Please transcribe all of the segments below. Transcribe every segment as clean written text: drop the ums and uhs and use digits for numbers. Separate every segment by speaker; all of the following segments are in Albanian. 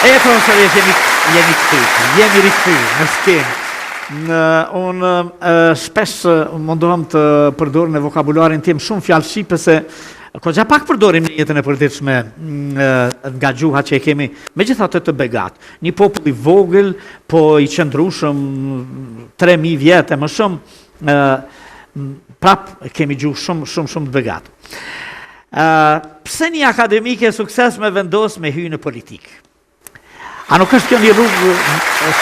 Speaker 1: Profesorit, jemi rikëthy në skenë. Unë shpesh mundohem të përdor në vokabularin tim shumë fjalë shqipe se Kogja pak përdorim në jetën e përditshme nga gjuha që e kemi megjithatë të begat. Një popull I vogël, po I qëndrueshëm 3000 vjet e më shumë, prap kemi gjuhë shumë të begat. Pse një akademike e suksesshme vendos me hyrë në politikë? A nuk është kjo një rrugë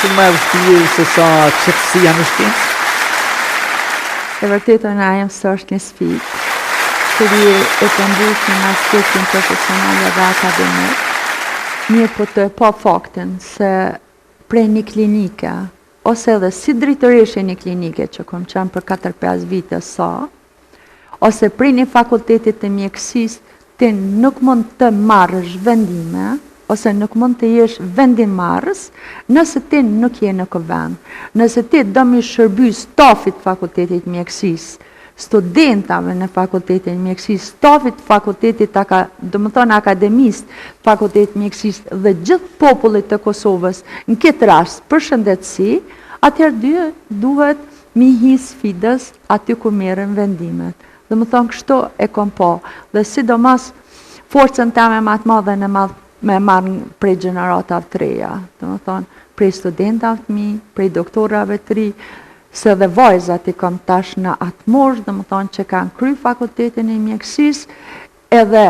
Speaker 1: shumë më e vështirë se sa qetësia në shkencë?
Speaker 2: E vërtetën ajo është një sfidë. Kërë e të ndryshme në aspektin profesionale dhe akademik, mirë po të pa faktin se prej një klinike, ose edhe si drejtëreshe një klinike që kom qenë për 4-5 vite sa, ose prej një fakultetit të mjekësisë, ti nuk mund të marrësh vendime, ose nuk mund të jesh vendimarrës nëse ti nuk je në këvend. Nëse ti do mi shërby stafit fakultetit mjekësisë, studentave në fakultetin mjekësisë, stafit fakultetit, do më thonë akademist fakultetit mjekësisë dhe gjithë popullit të Kosovës në këtë rast për shëndetësi, atëherë duhet mi hi sfidës aty ku merren vendimet. Do më thonë kështu e kom po, dhe sidomos forcën tame më të madhe me marrë prej gjeneratave të reja, do më thonë prej studentave të mi, prej doktorave të ri, se dhe vajzat I kam tash në atë moshë, dhe më thonë që kanë kry fakultetin e mjekësisë, edhe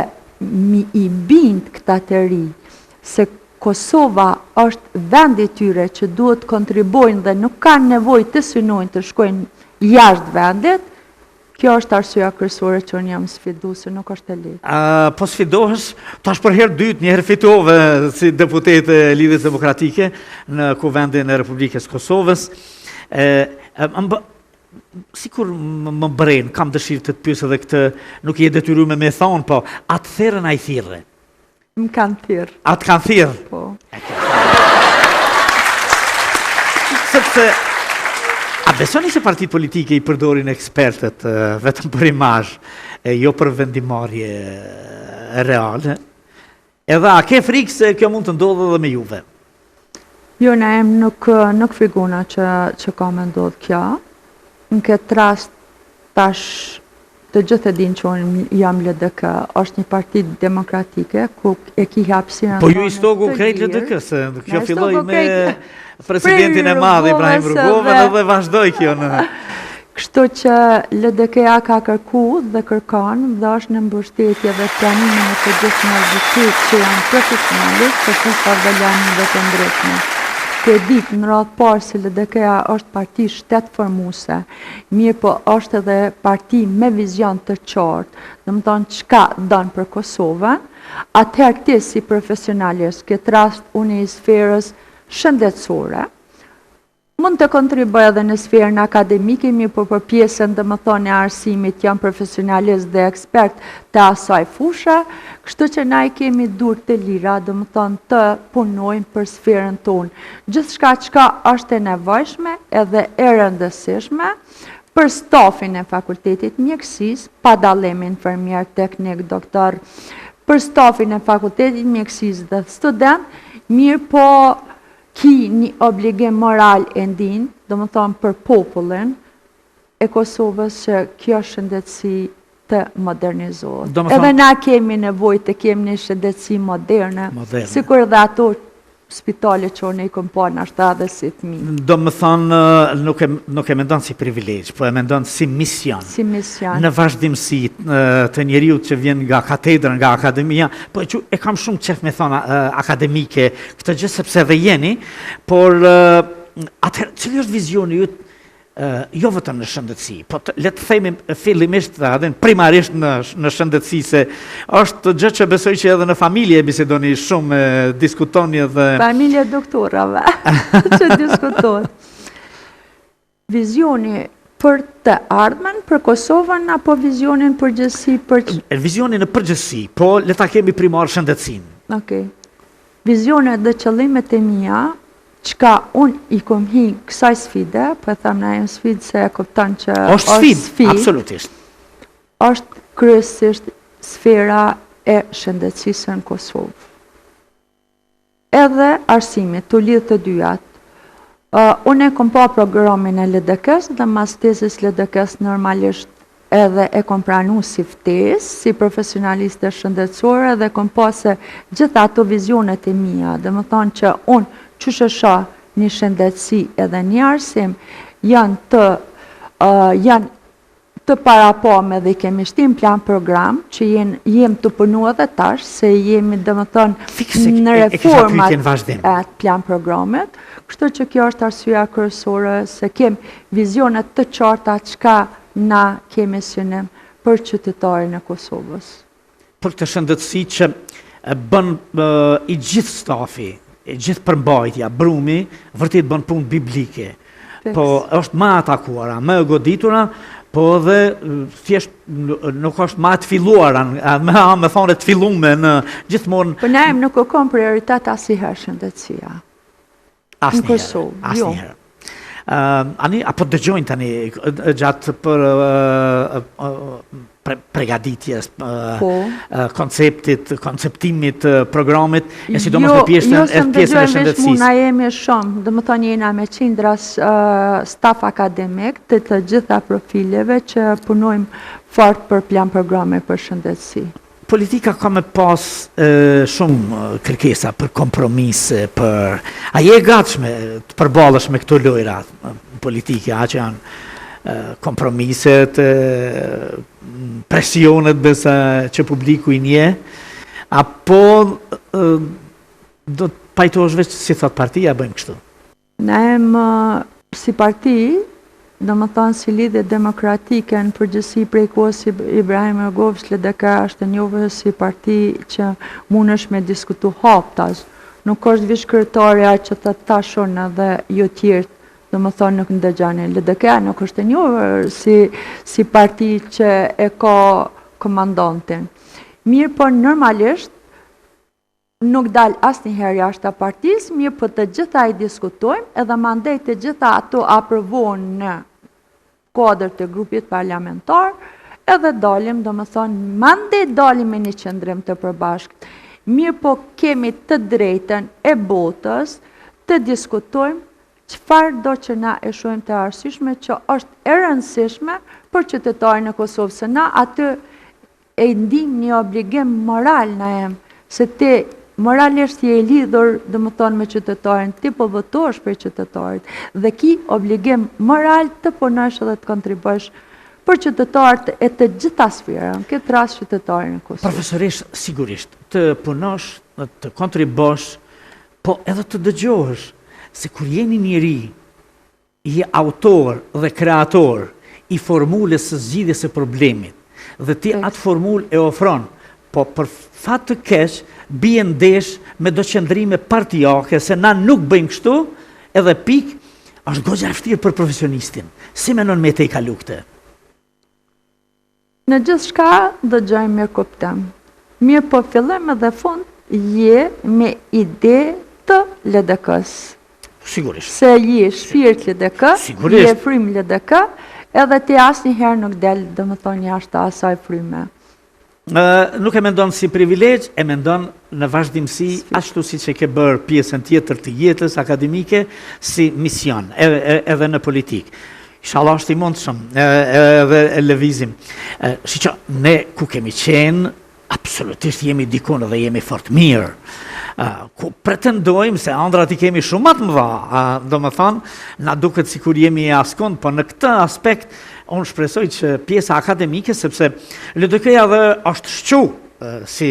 Speaker 2: mi I bind këta të ri, se Kosova është vendi tyre që duhet kontribojnë dhe nuk kanë nevojë të synojnë të shkojnë jashtë vendit, kjo është arsyeja kryesore që unë jam sfiduese, nuk është e lehtë.
Speaker 1: Po sfidohesh, tash për herë dytë, një herë fitove si deputete e Lidhjes Demokratike në Kuvendin e Republikës Kosovës. Sikur më bren, kam dëshirë të pyes edhe këtë, nuk je detyruar me thonë, po atë therrën ai thirrë.
Speaker 2: Më kanë thirrë.
Speaker 1: Atë kanë thirrë.
Speaker 2: Po.
Speaker 1: Sepse a besoni se partitë politike I përdorin ekspertët vetëm për imazh, jo për vendimarrje reale? Edhe a ke frikë se kjo mund të ndodhë edhe me juve?
Speaker 2: Jo, në nuk friguna që ka me ndodhë kjo. Në këtë rast, tash të gjithë e din që unë jam LDK, është një partit demokratike, ku e ki hapësirën...
Speaker 1: Po ju I stogu krejt LDK, se kjo filloj me presidentin e madh Ibrahim Rugova dhe vazhdoj kjo në...
Speaker 2: Kështu që LDK-ja ka kërku dhe kërkan dhe është në mbështetje dhe planimin e të gjithë mërgjësit që janë profesionalistë që të organet të ndryshme. Të ditë në radhë parë se LDK-ja është parti shtet formuese, mirë po është edhe parti me vizion të qartë, dhe më thonë çka dënë për Kosovën, atëherë ti si profesionalist, këtë rast unë I sferës shëndetësore, mund të kontribuoj edhe në sferën akademike, mirë po për pjesën dhe më thonë e arsimit janë profesionalist dhe ekspert të asaj fushe, kështu që na I kemi dur të lira dhe më thonë të punojmë për sferën tonë. Gjithçka çka është e nevojshme edhe e rëndësishme për stafin e fakultetit mjekësisë, pa dallim infermier, teknik, doktor, për stafin e fakultetit mjekësisë dhe student, mirë po ki një obligim moral e ndin, do më thonë për popullin e Kosovës që kjo shëndetësi të modernizohet. Edhe na kemi nevojë të kemi një shëndetësi moderne. Sikur dhe ato spitale që unë I kom pa në ashtë dhe si të mi.
Speaker 1: Do më thonë, nuk e mendon si privilegj, po e mendon si mision.
Speaker 2: Si mision.
Speaker 1: Në vazhdimsi të njeriut që vjen nga katedra, nga akademia, po e kam shumë qef me thonë akademike, këtë gjë sepse dhe jeni, por atëherë, cili është vizioni ju jo vetëm në shëndetësi, po le të themi fillimisht dhe primarisht në shëndetësi, se është gjë që besoj që edhe në familje bisedoni shumë, diskutoni edhe...
Speaker 2: Familje doktorave, që diskuton. Vizioni për të ardhmen, për Kosovën, apo vizionin përgjithësi për...
Speaker 1: Vizionin në përgjithësi, po le ta kemi primar shëndetësinë.
Speaker 2: Okej. Vizionet dhe qëllimet e mia, çka unë I kom hi kësaj sfide, po e tham na janë sfidë se e kupton që
Speaker 1: është sfidë, absolutisht.
Speaker 2: Është kryesisht sfera e shëndetësisë në Kosovë. edhe arsimit, të lidhë të dyjat. Unë e kom pa programin e LDK-s dhe mas tezis LDK-s normalisht edhe e kom pranu si ftesë, si profesionaliste shëndetësore dhe kom pa se gjitha ato vizionet e mia, dhe më thonë që unë që shësha një shëndetësi edhe një arsim, janë të parapome dhe i kemi shtim plan program, që jem të punu edhe tash, se jemi dhe më thonë në reformat e plan programet, kështu që kjo është arsyeja kryesore se kem vizionet të qarta çka na kemi synim për qytetarin e Kosovës.
Speaker 1: Për këtë shëndetësi që bën i gjithë stafi, i gjithë përmbajtja, brumi, vërtet bën punë biblike. Po është më atakuara, më e goditura, po dhe thjesht nuk është më të filluara, me thonë të fillume në gjithmonë.
Speaker 2: Po na nuk kërkon prioritet asnjëherë shëndetësia. Në Kosovë, jo.
Speaker 1: Apo dëgjojnë tani gjatë për pregaditjes, konceptimit, programit, e sidomos në pjesën e shëndetësisë.
Speaker 2: Jo, na jemi shumë, dhe më thonë jena me qindras staf akademik të gjitha profileve që punojmë fort për plan programe për shëndetësi.
Speaker 1: Politika ka me pas shumë kërkesa për kompromise, a je gatshme të përballësh me këto lojra politike, a që janë kompromiset, presionet besa që publiku i nje, apo do të pajtosh veç si thot partia bëjmë kështu?
Speaker 2: Ne si parti, do më thonë si lidhje demokratike në përgjësi prej kohës Ibrahim Ergovës, LDK është njohur si parti që mundesh me diskutu haptas. Nuk është vish kryetarja që të tashon edhe jo tjertë, do më thonë nuk ndëgjani. LDK nuk është njohur si parti që e ka komandantin. Mirë, po normalisht nuk dal asnjëherë jashtë partisë, mirë po të gjitha i diskutojmë edhe mandej të gjitha ato aprovohen në kuadër të grupit parlamentar, edhe dalim, do më thonë, mandej dalim me një qëndrim të përbashkët. Mirë po kemi të drejten e botës të diskutojmë çfarë do që na e shohim të arsyeshme që është e rëndësishme për qytetarin e Kosovës, se na aty e ndim një obligim moral na jem, se ti moralisht je i lidhur, dhe më thonë, me qytetarin, ti po votosh për qytetarit, dhe ki obligim moral të punosh dhe të kontribosh për qytetarët e të gjitha sferën, këtë rast qytetarin e Kosovës.
Speaker 1: Profesorisht, sigurisht, të punosh, të kontribosh, po edhe të dëgjohesh, se kur jeni njëri, je autor dhe kreator i formulës së zgjidhjes së problemit, dhe ti atë formulë e ofron, po për fat të keq, bie ndesh me do qëndrime partijake, se na nuk bëjmë kështu, edhe pik, është goxha e vështirë për profesionistin. Si menon me te i kalu këtë?
Speaker 2: Në gjithë shka dëgjojmë mirë kuptim. Mirë po fillim edhe fund, je me ide të LDK-s.
Speaker 1: Sigurisht.
Speaker 2: Se je shpirt LDK, je frymë LDK, edhe ti asnjëherë nuk del, dhe më thonë, jashtë asaj fryme.
Speaker 1: Nuk e mendon si privilegj, e mendon në vazhdimësi, ashtu si që ke bërë pjesën tjetër të jetës akademike, si mision, edhe në politikë. Inshallah është i mundshëm, edhe e lëvizim. Shiqo, ne ku kemi qenë, absolutisht jemi dikun dhe jemi fort mirë. Ku pretendojmë se ëndrat i kemi shumë të mëdha, do më thonë, na duket sikur jemi askund, po në këtë aspekt, unë shpresoj që pjesa akademike, sepse LDK-ja dhe është shqu si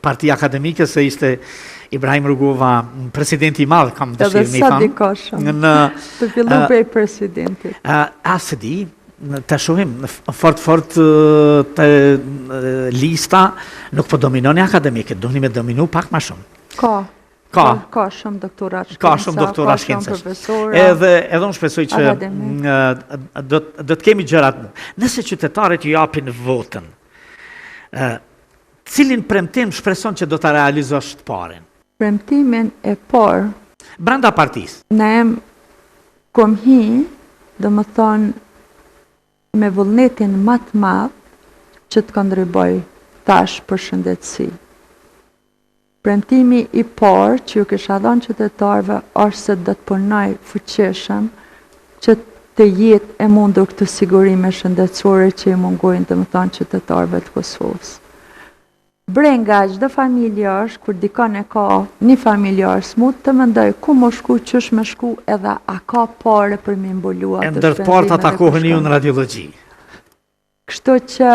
Speaker 1: parti akademike, se ishte Ibrahim Rugova, presidenti i madh, kam dëshirë me i thonë.
Speaker 2: Edhe sa diko shumë, të fillu prej presidentit.
Speaker 1: Asë di, të shohim, fort të lista, nuk po dominoni akademike, duhni me dominu pak ma shumë.
Speaker 2: Ka shumë doktorat shkenca,
Speaker 1: ka shumë doktorat shkenca. Edhe unë shpresoj që do të kemi gjërat. Nëse qytetarët ju japin votën, cilin premtim shpreson që do të realizosh të parin?
Speaker 2: Premtimin e parë
Speaker 1: brenda partisë.
Speaker 2: Ne kom hi, do më thonë, me vullnetin më të madh që të kontriboj tash për shëndetësi. Premtimi I parë që ju kisha dhënë qytetarëve është se do të punoj fuqishëm që të jetë e mundur këtë sigurime shëndetësore që I mungojnë domethënë qytetarëve të Kosovës. Brenga çdo familje është kur dikon e ka një familjar smut të mendoj ku më shku, qysh më shku edhe a ka pare për më mbuluar
Speaker 1: E ndër të parë të takoheni ju në radiologji.
Speaker 2: Kështu që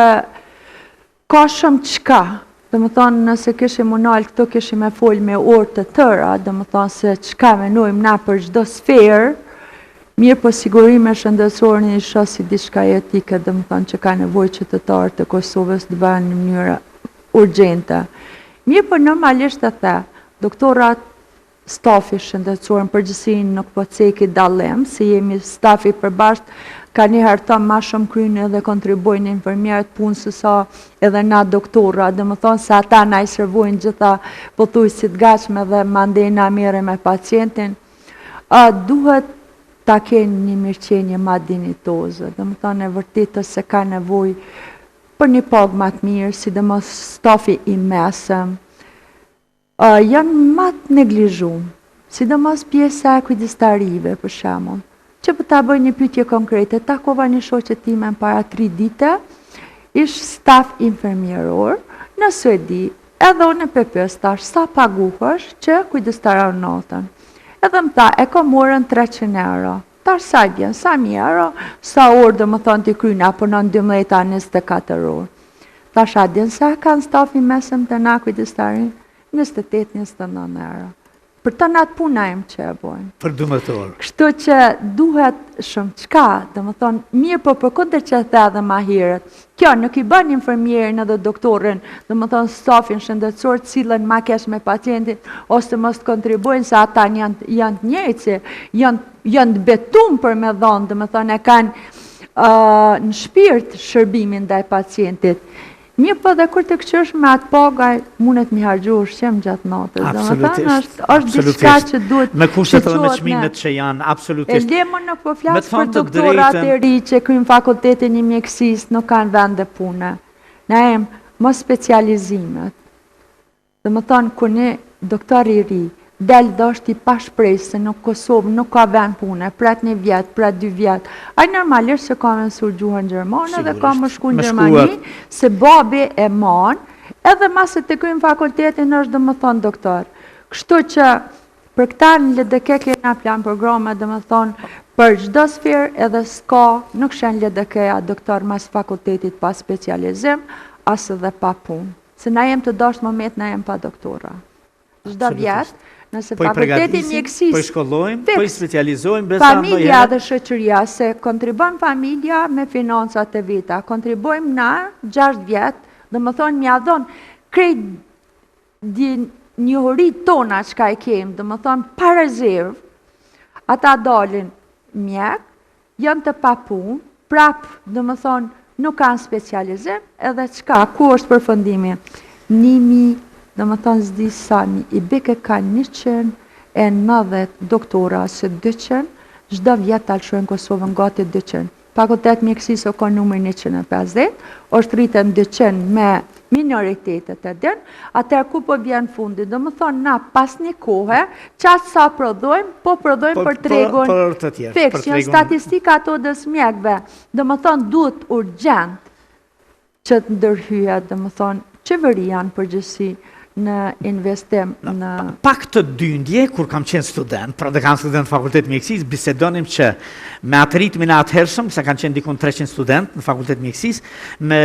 Speaker 2: ka shumë çka. Domethënë nëse kishim unal këto kishim me fol me orë të tëra, domethënë se çka menojmë na për çdo sferë, mirë po sigurime shëndetësore një shoh si diçka etike, domethënë që ka nevojë qytetarët e Kosovës të bëhen në mënyrë urgjente. Mirë po normalisht e the, doktorat stafi shëndetësor në përgjithësi nuk po ceki dallim, si jemi stafi përbashkët, ka një herë ma shumë krynë edhe kontribojnë infermierët punë se sa edhe na doktora, dhe më thonë se ata na I servojnë gjitha pothuajse të gatshme dhe mandena mirë me pacientin, duhet ta kenë një mirëqenie ma dinitoze, dhe më thonë e vërtetë se ka nevojë për një pagë ma të mirë, sidomos stafi I mesëm, janë ma të neglizhuar, sidomos pjesa e kujdestarive për shembull. Që për ta bëj një pyetje konkrete, takova një shoqe time para 3 dite, ish staf infermieror në Suedi, edhe unë PPS tash sa paguhesh që kujdestaron natën. Edhe më tha, e kam orën 300 euro. Tash sa I bjen, sa 1000 euro, sa orë dhe më thonë t'i kryna, apo në 12-24 orë. Tash a din sa kanë stafi mesëm të na kujdestarin? 28-29 euro. Për të natë puna im që e bojnë.
Speaker 1: Për 12 orë.
Speaker 2: Kështu që duhet shumë qka, dhe më thonë, mirë po për kundër që the edhe ma herët. Kjo nuk I bën infermierin edhe doktorin, dhe më thonë stafin shëndetësor cilën ma kesh me pacientin, ose mos të kontribojnë se ata janë të njëjtë, janë të betum për me dhonë, dhe më thonë e kanë në shpirt shërbimin ndaj pacientit. Mirë po dhe kur të këqësh me atë pagaj, mundet mi hargju ushqim gjatë natës.
Speaker 1: Absolutisht.
Speaker 2: është diçka që duhet
Speaker 1: me kushtet edhe me çmimet që janë, absolutisht.
Speaker 2: E lemon nuk po flasë për doktorat e ri që kryjnë fakultetin I mjekësisë nuk kanë vende pune. Ne më specializimet. Dhe më thonë, kur një doktor I ri, del dështë I pashprejsh se në Kosovë nuk ka vend pune, pret 1 vjet, pret 2 vjet. Ai normalisht se ka mësuar gjuhën gjermane dhe ka më shku në Gjermani, se babi e man, edhe mase të kryjnë fakultetin është dhe më thonë doktor. Kështu që për këta në LDK kena plan programe dhe më thonë për çdo sferë edhe s'ka, nuk shen LDK-a doktor mas fakultetit pa specializim, as edhe pa punë. Se na jem të dashtë moment na jem pa doktora. Çdo vjet, nëse fakulteti mjekësisë,
Speaker 1: po I shkollojmë, po I specializojmë,
Speaker 2: familja dhe shoqëria, se kontribon familja me financat e veta, kontribojmë na 6 vjet, dhe më thonë mja dhonë, krejt njohërit tona që ka I kemë, dhe më thonë pa rezervë, ata dalin mjek, janë të papun, prapë, dhe më thonë, nuk kanë specializim, edhe qka, ku është përfundimi? 1000, dhe më thonë zdi sami, I beke ka 190 doktora se 200, çdo vjet të alëshojnë Kosovën gati 200. Fakultet mjekësisë o ka numër 150, është rritën 200 me minoritetet e din, atër ku po vjen fundi, dhe më thonë na pas një kohë, qatë sa prodhojmë, po prodhojmë për tregun fiks, janë statistika ato dës mjekve, dhe më thonë duhet urgjent që të ndërhyjet, dhe më thonë qeveria në përgjithësi, në investim në...
Speaker 1: Pak të dyndje, kur kam qenë student, pra dhe kam student në fakultet mjekësisë, bisedonim që me atë ritmin e atëhershëm, se kanë qenë dikon 300 student në fakultet mjekësisë, me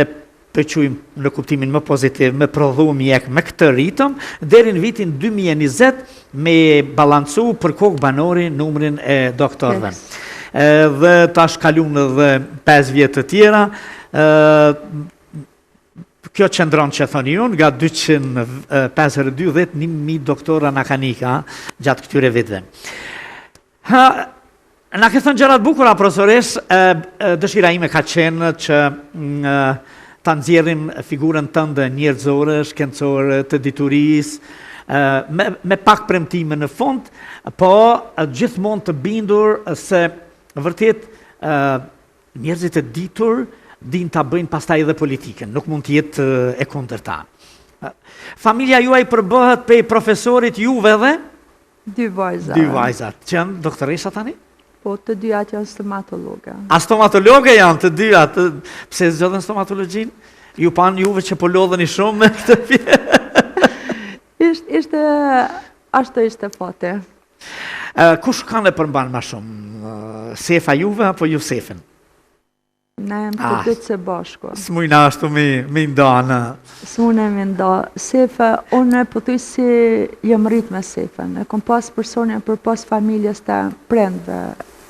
Speaker 1: përqujmë në kuptimin më pozitiv, me prodhu mjek me këtë ritëm, deri në vitin 2020 me balancu për kokë banori numrin e doktorëve. Dhe tash kalun edhe 5 vjetë të tjera, kjo qëndron që thoni unë, nga 252 dhe 1.000 doktora në kanika gjatë këtyre vitve. Në këtë thënë gjërat bukura, profesores, dëshira ime ka qenë që ta nxjerrim figurën tënde njerëzore, shkencore, të diturisë, me pak premtime në fund, po gjithmonë të bindur se vërtet njerëzit e ditur din ta bëjnë pastaj edhe politikën, nuk mund të jetë e kundërta. Familja juaj përbëhet prej profesorit juve dhe
Speaker 2: 2 vajza.
Speaker 1: 2 vajzat. Që janë doktoresa tani?
Speaker 2: Po të dyat janë stomatologa.
Speaker 1: A stomatologe janë të dyat? Pse zgjodhen stomatologjin? Ju pan juve që po lodheni shumë me këtë pjesë.
Speaker 2: Ashtu ishte fate.
Speaker 1: Kush kanë e përmban ma shumë? Sefa juve apo ju Sefën?
Speaker 2: Ne jem të dytë së bashku.
Speaker 1: S'mujna ashtu mi ndonë.
Speaker 2: S'mune mi ndo. Sefa, unë po thuj si jam rrit me Sefën. E kom pas personin për pas familjes të prendve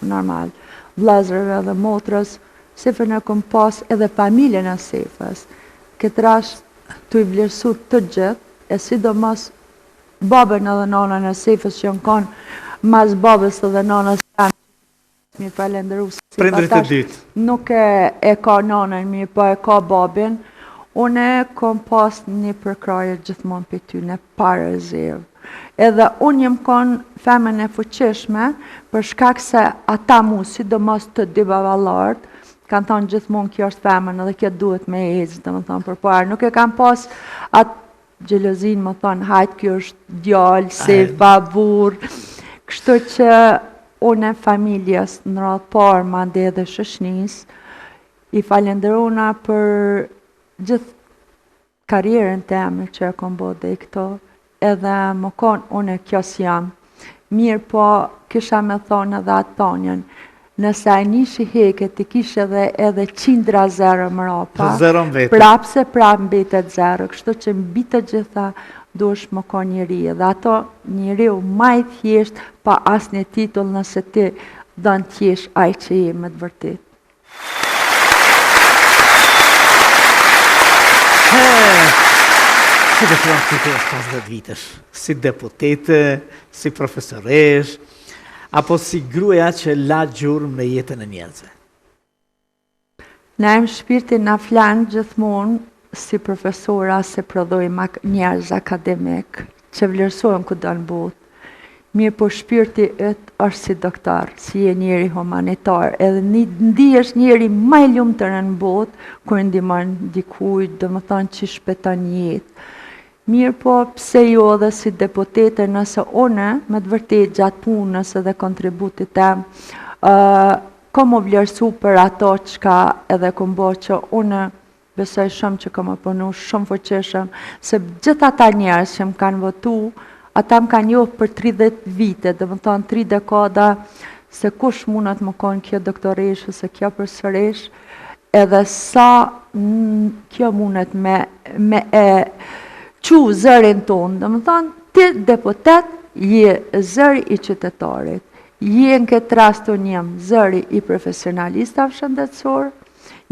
Speaker 2: normal, vllezërve dhe motrës. Sefën e kom pas edhe familjen e Sefës. Këtë rash të i vlerësu të gjithë, e sidomos babën edhe nanën e Sefës që janë kanë mas babës edhe nanës tanë. Mirë falenderu si
Speaker 1: Prindrit e dytë.
Speaker 2: Nuk e ka nanën mirë, po e ka babin. Unë kom pas një përkraje gjithmonë për ty, në parë rezervë. Edhe unë jem konë femën e fuqishme, për shkak se ata mu, sidomos të dy baballarët, kanë thonë gjithmonë kjo është femën edhe kjo duhet me ecë, dhe më thonë për parë. Nuk e kam pas atë gjelozin, më thonë, hajtë kjo është djallë, sefa, burë. Kështu që unë e familjes në radhë parë, ma ndë edhe shëshnis, i falenderona për gjithë karierën teme që e kom bo dhe i këto, edhe më konë unë e kjo s'jam. Mirë po, kisha me thonë edhe atë tonjen, nëse a nishi heket të kishe edhe 100 zero më rapa, prapë se prapë mbetet zero, kështu që mbi të gjitha dush më ka njëri, dhe ato njëri u maj thjesht pa as një titull nëse ti dënë thjesht aj që je me të vërtit.
Speaker 1: Si dhe fërën këtë e 50 vitesh, si deputete, si profesoresh, apo si gruaja që la gjurmë në jetën e njerëzve?
Speaker 2: Na em shpirtin na flanë gjithmonë si profesora se prodhojmë njerëz akademik, që vlerësojmë ku do në botë. Mirë po shpirti është si doktor, si e njeri humanitar, edhe ndihesh njeri më i lumtur në botë, kur ndihmon dikujt, do më thonë që shpëton jetë. Mirë po pse jo edhe si deputete, nëse une, me të vërtet gjatë punës edhe kontributit tem, kom u vlerësu për ato qka edhe kom bo që une besoj shumë që kom punu shumë fuqishëm, se gjithë ata njerës që më kanë votu, ata më kanë johë për 30 vite, dhe më thonë 3 dekada, se kush mundet më konë kjo doktoresh, ose kjo profesoresh, edhe sa kjo mundet me qu zërin tonë, dhe më thonë, ti deputet, je zëri i qytetarit, je në këtë rast unë jam zëri i profesionalistave shëndetësor,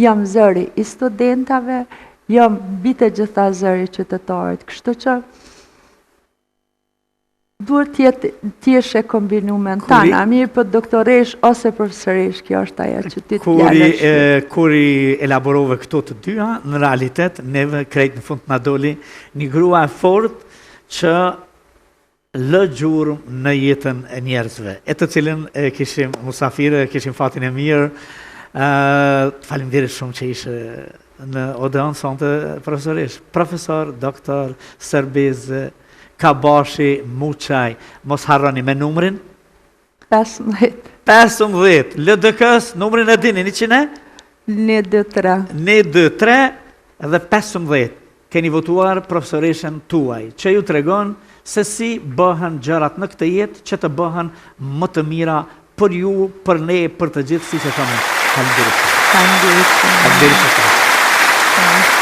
Speaker 2: jam zëri i studentave, jam bite gjitha zëri i qytetarit, kështu që duhet t'jesh e kombinu me në tana, mirë për doktoresh ose profesoresh, kjo është aja që ti t'jallësh.
Speaker 1: Kur i elaborove këto të dyja, në realitet, neve krejt në fund të nadoli, një grua e fort që lë gjurëm në jetën e njerëzve, e të cilën kishim musafire, kishim fatin e mirë, falimderit shumë që ishe në Odeon sonte profesoresh, profesor, doktor, Serbiz, Kabashi, Muçaj, mos harroni me numrin?
Speaker 2: 15.
Speaker 1: 15, LDK-s, numrin e dini, 100?
Speaker 2: 123.
Speaker 1: 123 dhe 15. Keni votuar profesoreshën tuaj, që ju tregon se si bëhen gjërat në këtë jetë që të bëhen më të mira për ju, për ne, për të gjithë, si që thamë. Faleminderit.
Speaker 2: Faleminderit.